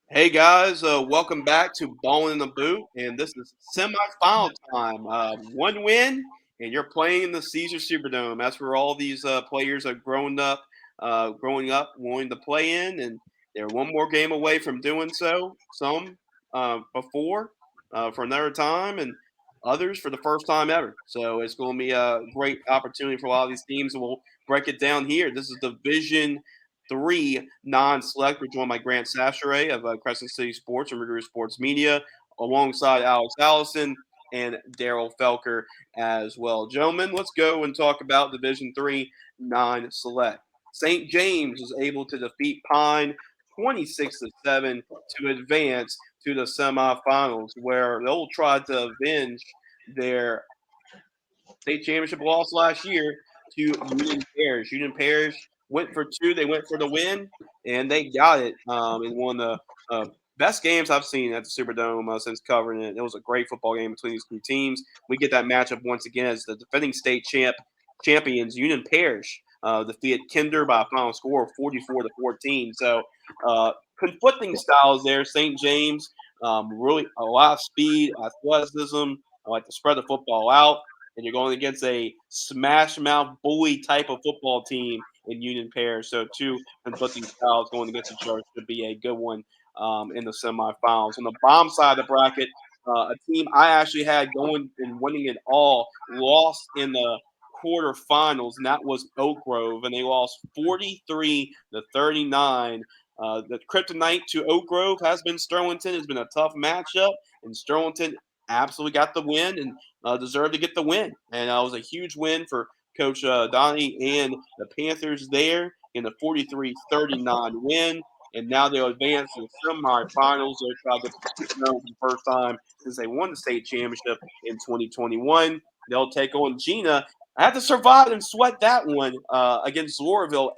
Hey guys, welcome back to Ballin in the Boot, and this is semifinal time. One win, and you're playing in the Caesar Superdome. That's where all these players are growing up, wanting to play in, and they're one more game away from doing so. Some before for another time, and others for the first time ever. So it's going to be a great opportunity for a lot of these teams, and we'll break it down here. This is Division three non-select. We're joined by Grant Sachere of Crescent City Sports and Rigorous Sports Media, alongside Alex Allison and Daryl Felker as well. Gentlemen, let's go and talk about Division three non-select. St. James was able to defeat Pine 26-7 to advance to the semifinals, where they'll try to avenge their state championship loss last year to Union Parish. Union Parish went for two. They went for the win, and they got it in one of the best games I've seen at the Superdome since covering it. It was a great football game between these two teams. We get that matchup once again as the defending state champions, Union Parish, defeated Kinder by a final score of 44-14. So conflicting styles there. St. James, really a lot of speed, athleticism. I like to spread the football out, and you're going against a smash mouth bully type of football team in Union Parish. So two conflicting styles going against each other should be a good one in the semifinals. On the bomb side of the bracket, a team I actually had going and winning it all lost in the quarterfinals, and that was Oak Grove, and they lost 43-39. The kryptonite to Oak Grove has been Sterlington. It's been a tough matchup, and Sterlington absolutely got the win and deserved to get the win. And it was a huge win for Coach Donnie and the Panthers there in the 43-39 win. And now they'll advance to the semifinals. They'll try to get the Superdome for the first time since they won the state championship in 2021. They'll take on Gina. I had to survive and sweat that one against Lorville,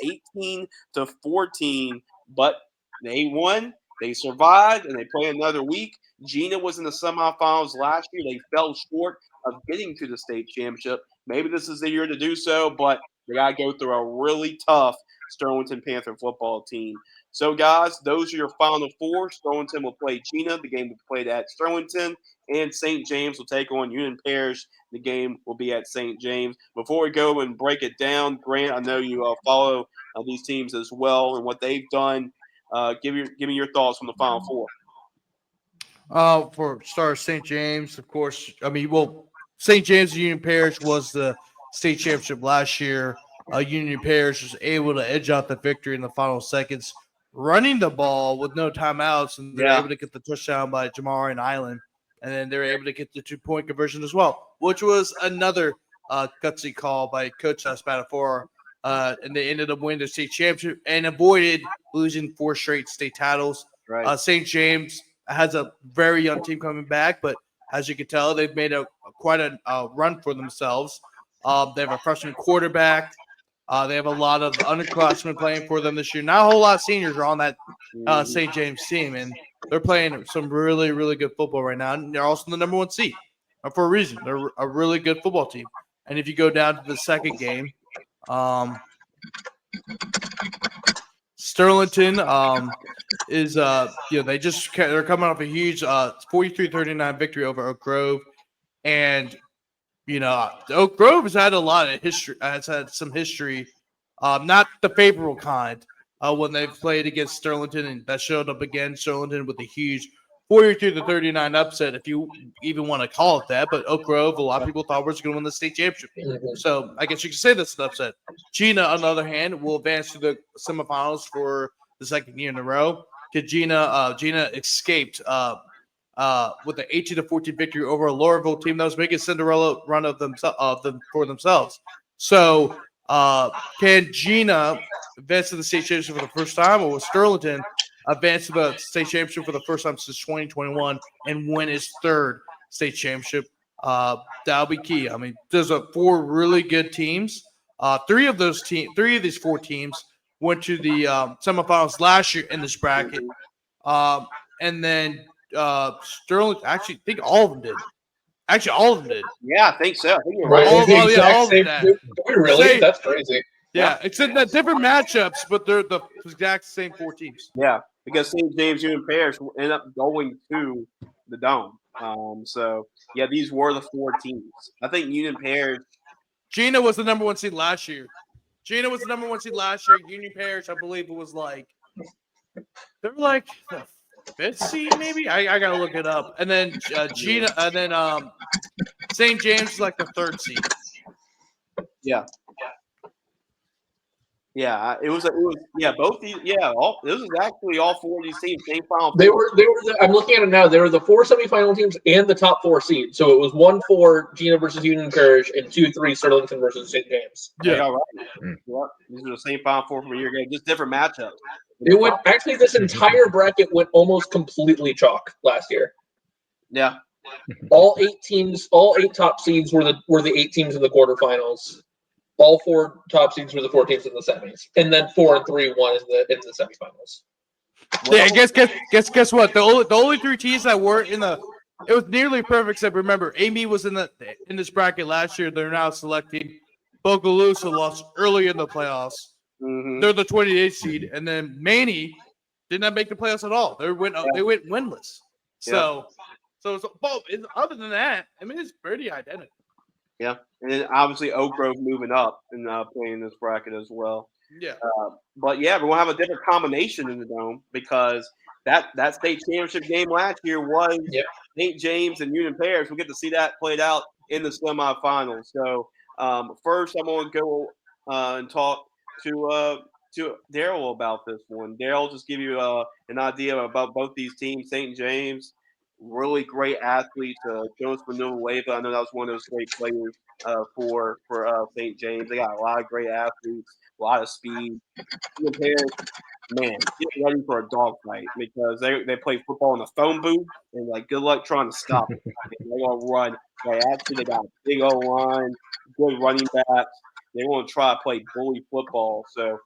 18-14, but they won. They survived, and they play another week. Gina was in the semifinals last year. They fell short of getting to the state championship. Maybe this is the year to do so, but they got to go through a really tough Sterlington Panther football team. So, guys, those are your final four. Sterlington will play Gina. The game will be played at Sterlington, and St. James will take on Union Parish. The game will be at St. James. Before we go and break it down, Grant, I know you follow these teams as well and what they've done. Give me your thoughts on the final four. For Star St. James, of course. St. James Union Parish was the state championship last year. Union Parish was able to edge out the victory in the final seconds, running the ball with no timeouts, and they're Yeah. able to get the touchdown by Jamar and Island, and then they're able to get the 2-point conversion as well, which was another gutsy call by Coach Spatafora. And they ended up winning the state championship and avoided losing 4 straight state titles. Right. St. James has a very young team coming back, but as you can tell, they've made quite a run for themselves. They have a freshman quarterback. They have a lot of underclassmen playing for them this year. Not a whole lot of seniors are on that St. James team, and they're playing some really, really good football right now. And they're also the number 1 seed for a reason. They're a really good football team. And if you go down to the second game, Sterlington is they're coming off a huge 43-39 victory over Oak Grove, and Oak Grove has had a lot of history. Has had some history, not the favorable kind, when they've played against Sterlington, and that showed up again. Sterlington with a huge 43-39 upset, if you even want to call it that. But Oak Grove, a lot of people thought was going to win the state championship, so I guess you could say that's an upset. Gina, on the other hand, will advance to the semifinals for the second year in a row. Because Gina escaped with an 18-14 victory over a Lorville team that was making a Cinderella run of them for themselves. So, can Gina advance to the state championship for the first time, or will Sterlington advance to the state championship for the first time since 2021 and win his third state championship? That'll be key. I mean, there's 4 really good teams. 3 of these 4 teams went to the semifinals last year in this bracket, and then Sterling. Actually, I think all of them did. Actually, all of them did. Yeah, I think so. I think you're Right, right. with the all exact of them same. did. Really? That's crazy. Yeah, it's in the different matchups, but they're the exact same 4 teams. Yeah, because St. James Union Parish will end up going to the Dome. So yeah, these were the 4 teams. I think Union Parish. Gina was the number 1 seed last year. Gina was the number 1 seed last year. Union Parish, I believe it was like they were like the 5th seed, maybe. I gotta look it up. And then Gina, and then St. James is like the 3rd seed. Yeah, yeah, both these, this is actually all 4 of these teams, same Final They Four. were. I'm looking at it now. They were the 4 semifinal teams and the top 4 seeds. So it was 1-4 Gina versus Union Parish and 2-3 Sterlington versus St. James. Yeah, all right. Yeah, these are the same Final Four from a year ago, just different matchups. It went actually. This entire bracket went almost completely chalk last year. Yeah, All 8 teams, all 8 top seeds were the 8 teams in the quarterfinals. All 4 top seeds were the 4 teams in the semis, and then 4 and 3 won in the semifinals. Yeah, guess what? The only 3 teams that were in the it was nearly perfect. Except remember, Amy was in this bracket last year. They're now selecting Bogalusa lost early in the playoffs. mm-hmm. They're the 28th seed, and then Manny did not make the playoffs at all. They went winless. So other than that, I mean, it's pretty identical. Yeah, and then obviously Oak Grove moving up and playing in this bracket as well. Yeah. But yeah, we're gonna have a different combination in the Dome because that state championship game last year was St. James and Union Parish. We'll get to see that played out in the semifinals. So first, I'm going to go and talk to Daryl about this one. Daryl, just give you an idea about both these teams. St. James, really great athletes. Jonas Villanueva, I know that was one of those great players for St. James. They got a lot of great athletes, a lot of speed. Union Parish, man, get ready for a dogfight because they play football in the phone booth and like good luck trying to stop it. They're gonna run. Right, actually, they got a big old line, good running backs. They want to try to play bully football. So,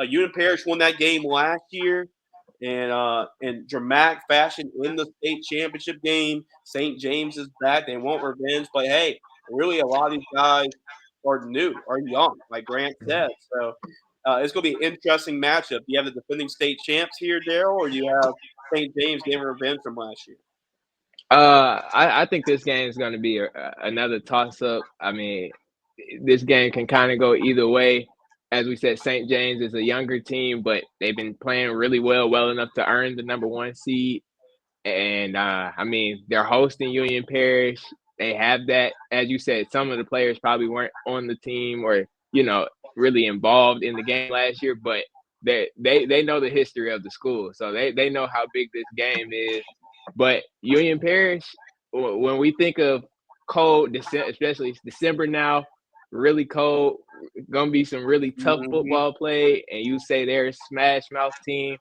Union Parish won that game last year, and in dramatic fashion in the state championship game. St. James is back. They want revenge, but hey, really, a lot of these guys are new, are young, like Grant said. So it's going to be an interesting matchup. Do you have the defending state champs here, Daryl, or do you have St. James getting revenge from last year? I think this game is going to be another toss-up. I mean, this game can kind of go either way. As we said, St. James is a younger team, but they've been playing really well enough to earn the number 1 seed. And I mean, they're hosting Union Parish. They have that, as you said, some of the players probably weren't on the team or, really involved in the game last year, but they know the history of the school. So they know how big this game is. But Union Parish, when we think of cold, especially December now, really cold, gonna be some really tough football play, and you say they're a smash mouth team.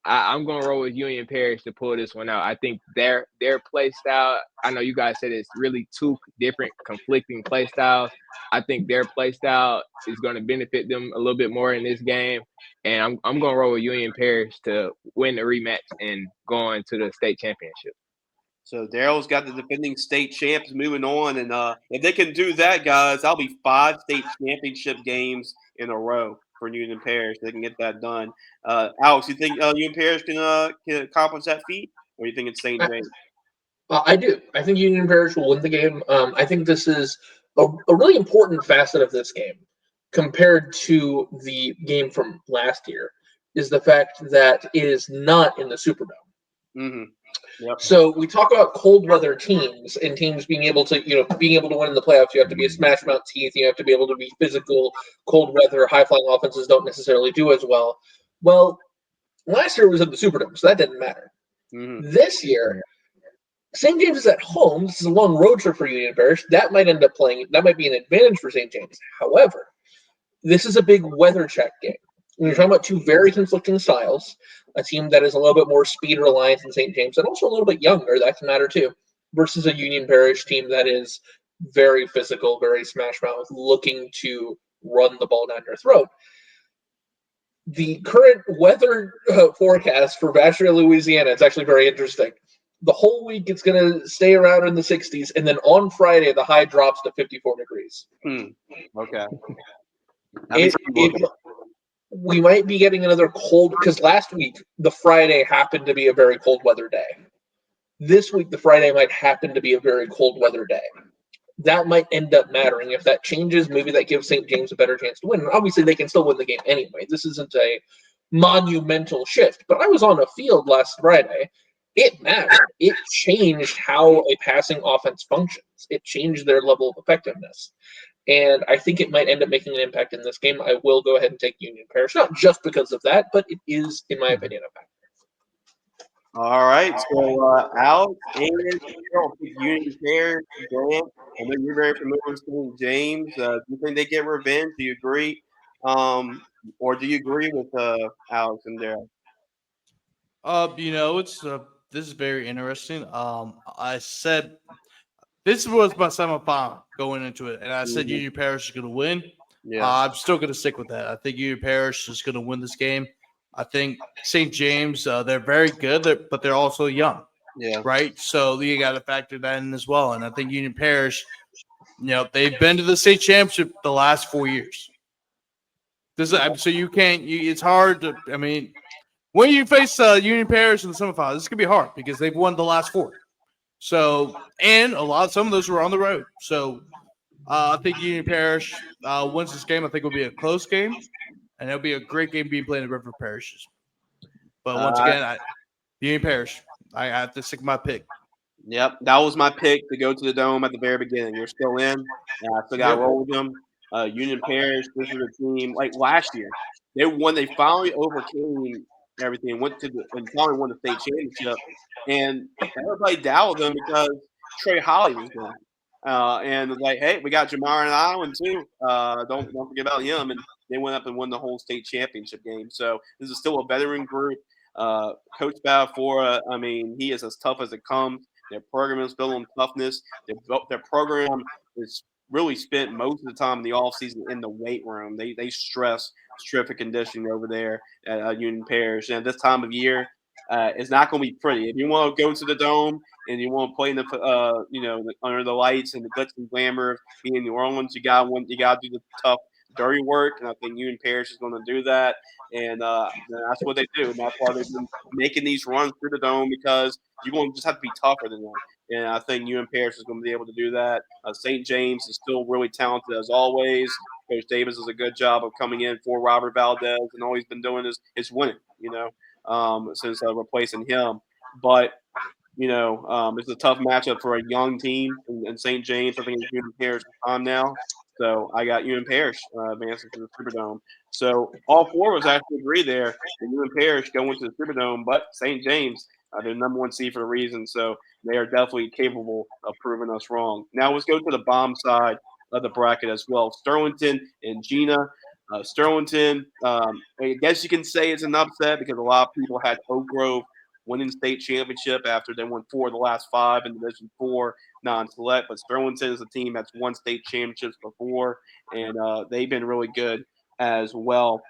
I'm gonna roll with Union Parish to pull this one out. I think their play style. I know you guys said it's really 2 different conflicting play styles. I think their play style is going to benefit them a little bit more in this game, and I'm gonna roll with Union Parish to win the rematch and go on to the state championship. So Daryl's got the defending state champs moving on, and if they can do that, guys, that'll be 5 state championship games in a row for Union Parish. They can get that done. Alex, you think Union Parish can accomplish that feat, or do you think it's St. James? I do. I think Union Parish will win the game. I think this is a really important facet of this game compared to the game from last year is the fact that it is not in the Superdome. Mm-hmm. Yep. So we talk about cold weather teams and teams being able to win in the playoffs. You have to be a smash mouth team. You have to be able to be physical. Cold weather, high flying offenses don't necessarily do as well. Well, last year it was in the Superdome, so that didn't matter. Mm-hmm. This year, St. James is at home. This is a long road trip for Union Parish. That might end up playing. That might be an advantage for St. James. However, this is a big weather check game. When you're talking about 2 very conflicting styles, a team that is a little bit more speed reliant than St. James, and also a little bit younger, that can matter too, versus a Union Parish team that is very physical, very smash mouth, looking to run the ball down your throat. The current weather forecast for Bastrop, Louisiana, it's actually very interesting. The whole week it's going to stay around in the 60s, and then on Friday the high drops to 54 degrees. Okay. That'd be It something to it look at. we might be getting another cold because last week the Friday happened to be a very cold weather day. This week the Friday might happen to be a very cold weather day. That might end up mattering. If that changes, maybe that gives St. James a better chance to win. And obviously, they can still win the game anyway. This isn't a monumental shift. But I was on a field last Friday. It mattered. It changed how a passing offense functions. It changed their level of effectiveness. And I think it might end up making an impact in this game. I will go ahead and take Union Parish, not just because of that, but it is, in my opinion, a factor. All right, so Alex and Carol pick Union Parish. Grant, I know you're very familiar with St. James. Do you think they get revenge? Do you agree, or do you agree with Alex and Daryl? It's this is very interesting. I said this was my semifinal going into it, and I said Mhm. Union Parish is going to win. Yeah, I'm still going to stick with that. I think Union Parish is going to win this game. I think St. James, they're very good, but they're also young, yeah, right? So you got to factor that in as well. And I think Union Parish, they've been to the state championship the last 4 years. So you can't. It's hard to. I mean, when you face Union Parish in the semifinals, this could be hard because they've won the last four. So and some of those were on the road. So I think Union Parish wins this game. I think it'll be a close game, and it'll be a great game being played in River Parishes. But once uh, again, Union Parish, I have to stick with my pick. yep. That was my pick to go to the dome at the very beginning. You're still in. I still got to Yep. roll with them. Union Parish. This is a team like last year. They won. They finally overcame everything. Went to the and finally won the state championship. And everybody doubted them because Trey Holly was gone. And like, hey, we got Jamar and Island too. Don't forget about him. And they went up and won the whole state championship game. So this is still a veteran group. Coach Balfour, I mean, he is as tough as it comes. Their program is built on toughness. Their program is really spent most of the time in the offseason in the weight room. They stress strength and conditioning over there at Union Parish. And at this time of year, it's not going to be pretty. If you want to go to the dome and you want to play in the under the lights and the glitz and glamour of being in New Orleans, you got to do the tough, dirty work. And I think Union Parish is going to do that. And that's what they do. And that's why they've been making these runs through the dome because you're going to just have to be tougher than them. And I think UM Paris is going to be able to do that. St. James is still really talented as always. Coach Davis does a good job of coming in for Robert Valdez, and all he's been doing is winning, since replacing him. But it's a tough matchup for a young team in St. James. I think it's UM Parish time now. So I got UM Parish advancing to the Superdome. So all four of us actually agree there that UM Parish going to the Superdome, but St. James, they're number one seed for a reason. So they are definitely capable of proving us wrong. Now let's go to the bomb side of the bracket as well. Sterlington and Gina. Sterlington, I guess you can say it's an upset because a lot of people had Oak Grove winning state championship after they won 4 of the last 5 in Division 4 non-select. But Sterlington is a team that's won state championships before, and they've been really good as well.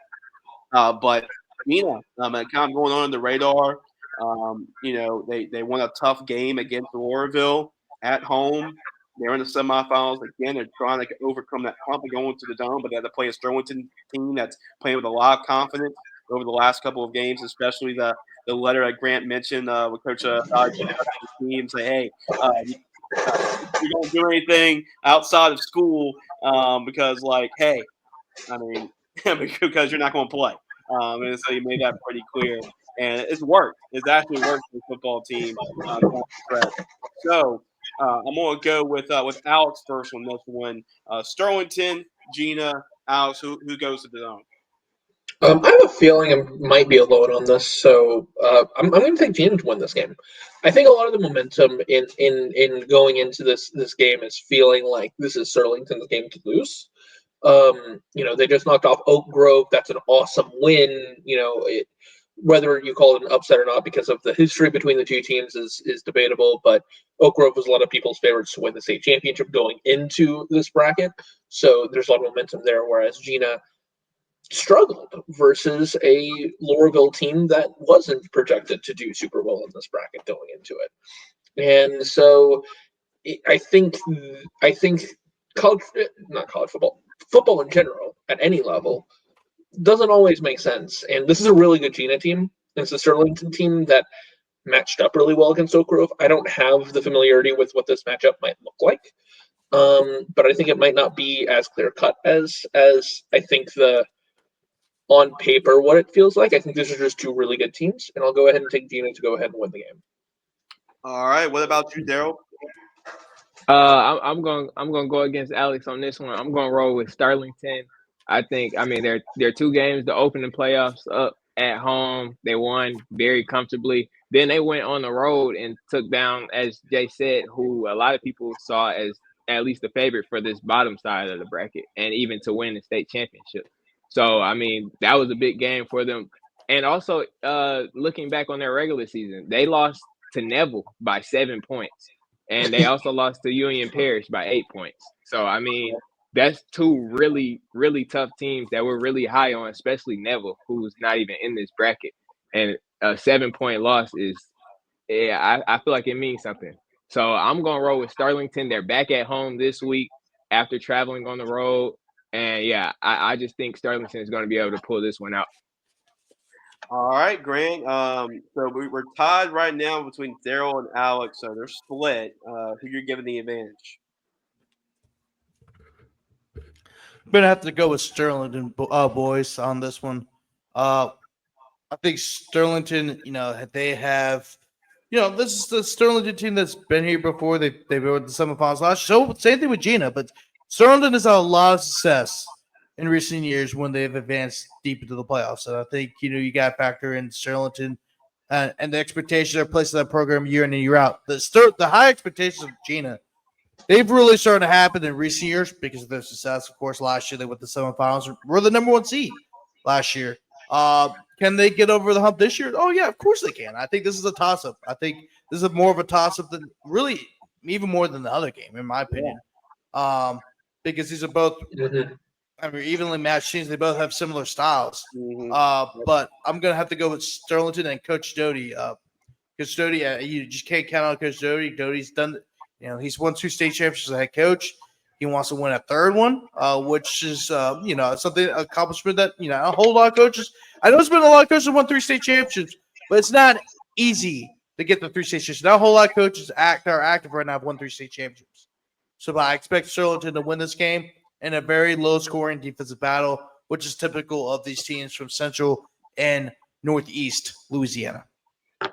But kind of going on the radar. They won a tough game against Loreauville at home. They're in the semifinals again. They're trying to overcome that hump and go into the dome, but they have to play a Sterlington team that's playing with a lot of confidence over the last couple of games, especially the letter that Grant mentioned with Coach the team say, hey, uh, you don't do anything outside of school because, like, hey, I mean, because you're not going to play. And so you made that pretty clear. And it's worked. It's actually worked for the football team down the stretch. So I'm going to go with Alex first on this one. Sterlington, Gina, Alex, who goes to the zone? I have a feeling I might be alone on this, so I'm going to take Gina to win this game. I think a lot of the momentum in going into this game is feeling like this is Sterlington's game to lose. They just knocked off Oak Grove. That's an awesome win. Whether you call it an upset or not, because of the history between the two teams, is debatable. But Oak Grove was a lot of people's favorites to win the state championship going into this bracket. So there's a lot of momentum there. Whereas Gina struggled versus a Loreauville team that wasn't projected to do super well in this bracket going into it. And so I think college, not college football, football in general at any level doesn't always make sense. And this is a really good Gina team. It's a Sterlington team that matched up really well against Oak Grove. I don't have the familiarity with what this matchup might look like, but I think it might not be as clear cut as I think the on paper what it feels like. I think these are just two really good teams, and I'll go ahead and take Gina to go ahead and win the game. All right. What about you, Daryl? I'm gonna go against Alex on this one. I'm gonna roll with Sterlington. I mean they're two games to open the playoffs up at home. They won very comfortably. Then they went on the road and took down, as Jay said, who a lot of people saw as at least the favorite for this bottom side of the bracket, and even to win the state championship. So I mean that was a big game for them. And also, looking back on their regular season, they lost to Neville by 7 points, and they also lost to Union Parish by 8 points. So I mean, that's two really, really tough teams that we're really high on, especially Neville, who's not even in this bracket. And a 7 point loss is, yeah, I feel like it means something. So I'm gonna roll with Sterlington. They're back at home this week after traveling on the road. And yeah, I just think Sterlington is going to be able to pull this one out. All right, Grant. So we're tied right now between Daryl and Alex, so they're split. Who you're giving the advantage? I'm gonna have to go with Sterlington, boys, on this one. Uh, I think Sterlington, they have, this is the Sterlington team that's been here before. They were the semifinals last year. So same thing with Gina, but Sterlington has had a lot of success in recent years when they've advanced deep into the playoffs. And I think you got to factor in Sterlington and the expectations that are placed in that program year in and year out. The high expectations of Gina, they've really started to happen in recent years because of their success. Of course, last year they went to the semifinals. We're the number one seed last year. Can they get over the hump this year? Oh yeah, of course they can. I think this is a toss up. I think this is more of a toss up than really even more than the other game, in my opinion. Because these are both evenly matched teams. They both have similar styles. But I'm gonna have to go with Sterlington and Coach Doty. Coach Doty, you just can't count on Coach Doty. Doty's done, he's won 2 state championships as a head coach. He wants to win a third one, which is, something accomplishment that a whole lot of coaches. I know there's been a lot of coaches who won 3 state championships, but it's not easy to get the 3 state championships. Not a whole lot of coaches are active right now have won 3 state championships. So I expect Sterlington to win this game in a very low-scoring defensive battle, which is typical of these teams from Central and Northeast Louisiana.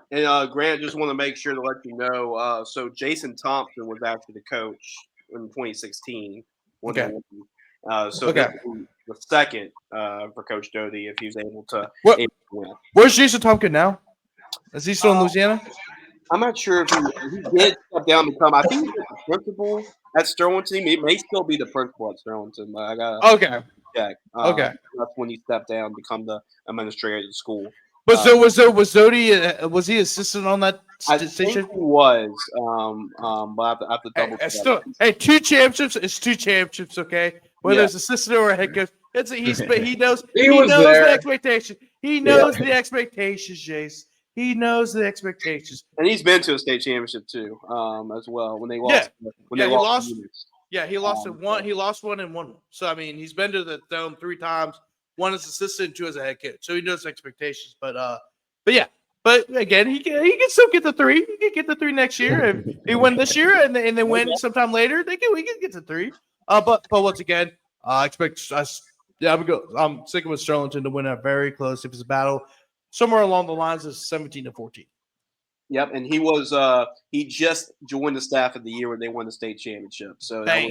And Grant, just want to make sure to let you know. So Jason Thompson was actually the coach in 2016. Okay. So this is the second for Coach Doty if he's able to win. Where's Jason Thompson now? Is he still in Louisiana? I'm not sure if he did step down and become. I think he's the principal at Sterlington. He may still be the principal at Sterlington. But I got check. That's when he stepped down and become the administrator of the school. But was Doty? Was he assistant on that station? He was. But I have to double check. 2 championships is 2 championships. Okay, whether it's assistant or a head coach, he knows the expectation. He knows the expectations, Jace. He knows the expectations, and he's been to a state championship too, as well. When they lost, he lost one. He lost one and won one. So I mean, he's been to the Dome 3 times. 1 as assistant, 2 as a head coach. So he knows expectations. But again, he can still get the 3. He can get the 3 next year. If he win this year and then win sometime later, we can get to 3. But once again, I expect us. Yeah, I'm sticking with Sterlington to win a very close. If it's a battle, somewhere along the lines of 17-14. Yep, and he just joined the staff of the year when they won the state championship. So that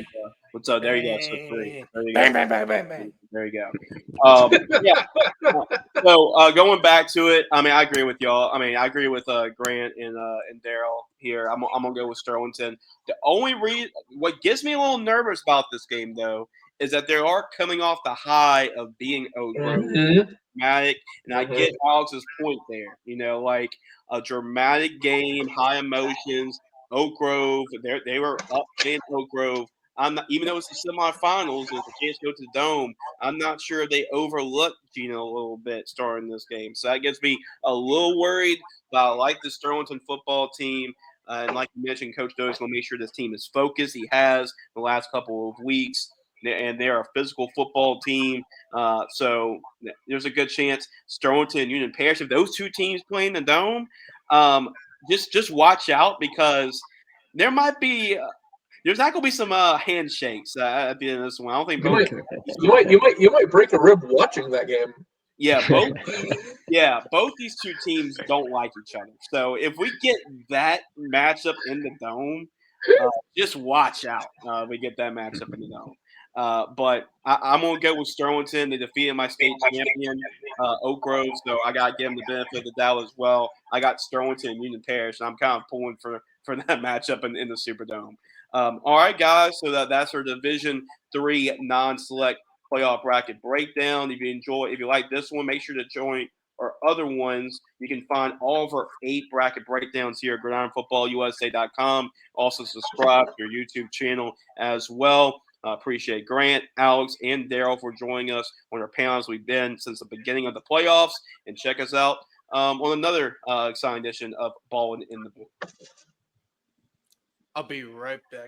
was so there you go. So 3. There you go. Bang. There you go. So going back to it, I mean, I agree with y'all. I mean, I agree with Grant and Daryl here. I'm gonna go with Sterlington. The only reason, what gets me a little nervous about this game though, is that they are coming off the high of being dramatic, and I get Alex's point there. Like a dramatic game, high emotions. Oak Grove, they were up in Oak Grove. I'm not, even though it's the semifinals, it's a chance to go to the Dome. I'm not sure they overlooked Gina a little bit starting this game, so that gets me a little worried. But I like the Sterlington football team, and like you mentioned, Coach Doty's going to make sure this team is focused. He has the last couple of weeks. and they're a physical football team. So there's a good chance Sterlington and Union Parish, if those two teams play in the Dome, just watch out because there might be there's not going to be some handshakes at the end of this one. I don't think You both. might, you might break a rib watching that game. Yeah, both these two teams don't like each other. So if we get that matchup in the Dome, just watch out. We get that matchup in the Dome. But I'm gonna go with Sterlington. They defeated my state champion, Oak Grove, so I got to give them the benefit of the doubt as well. I got Sterlington and Union Parish, and I'm kind of pulling for that matchup in the Superdome. All right, guys. So that's our Division III non-select playoff bracket breakdown. If you like this one, make sure to join our other ones. You can find all of our 8 bracket breakdowns here at gridironfootballusa.com. Also, subscribe to your YouTube channel as well. Appreciate Grant, Alex, and Daryl for joining us on our panels. We've been since the beginning of the playoffs, and check us out on another exciting edition of Ballin in the Booth. I'll be right back.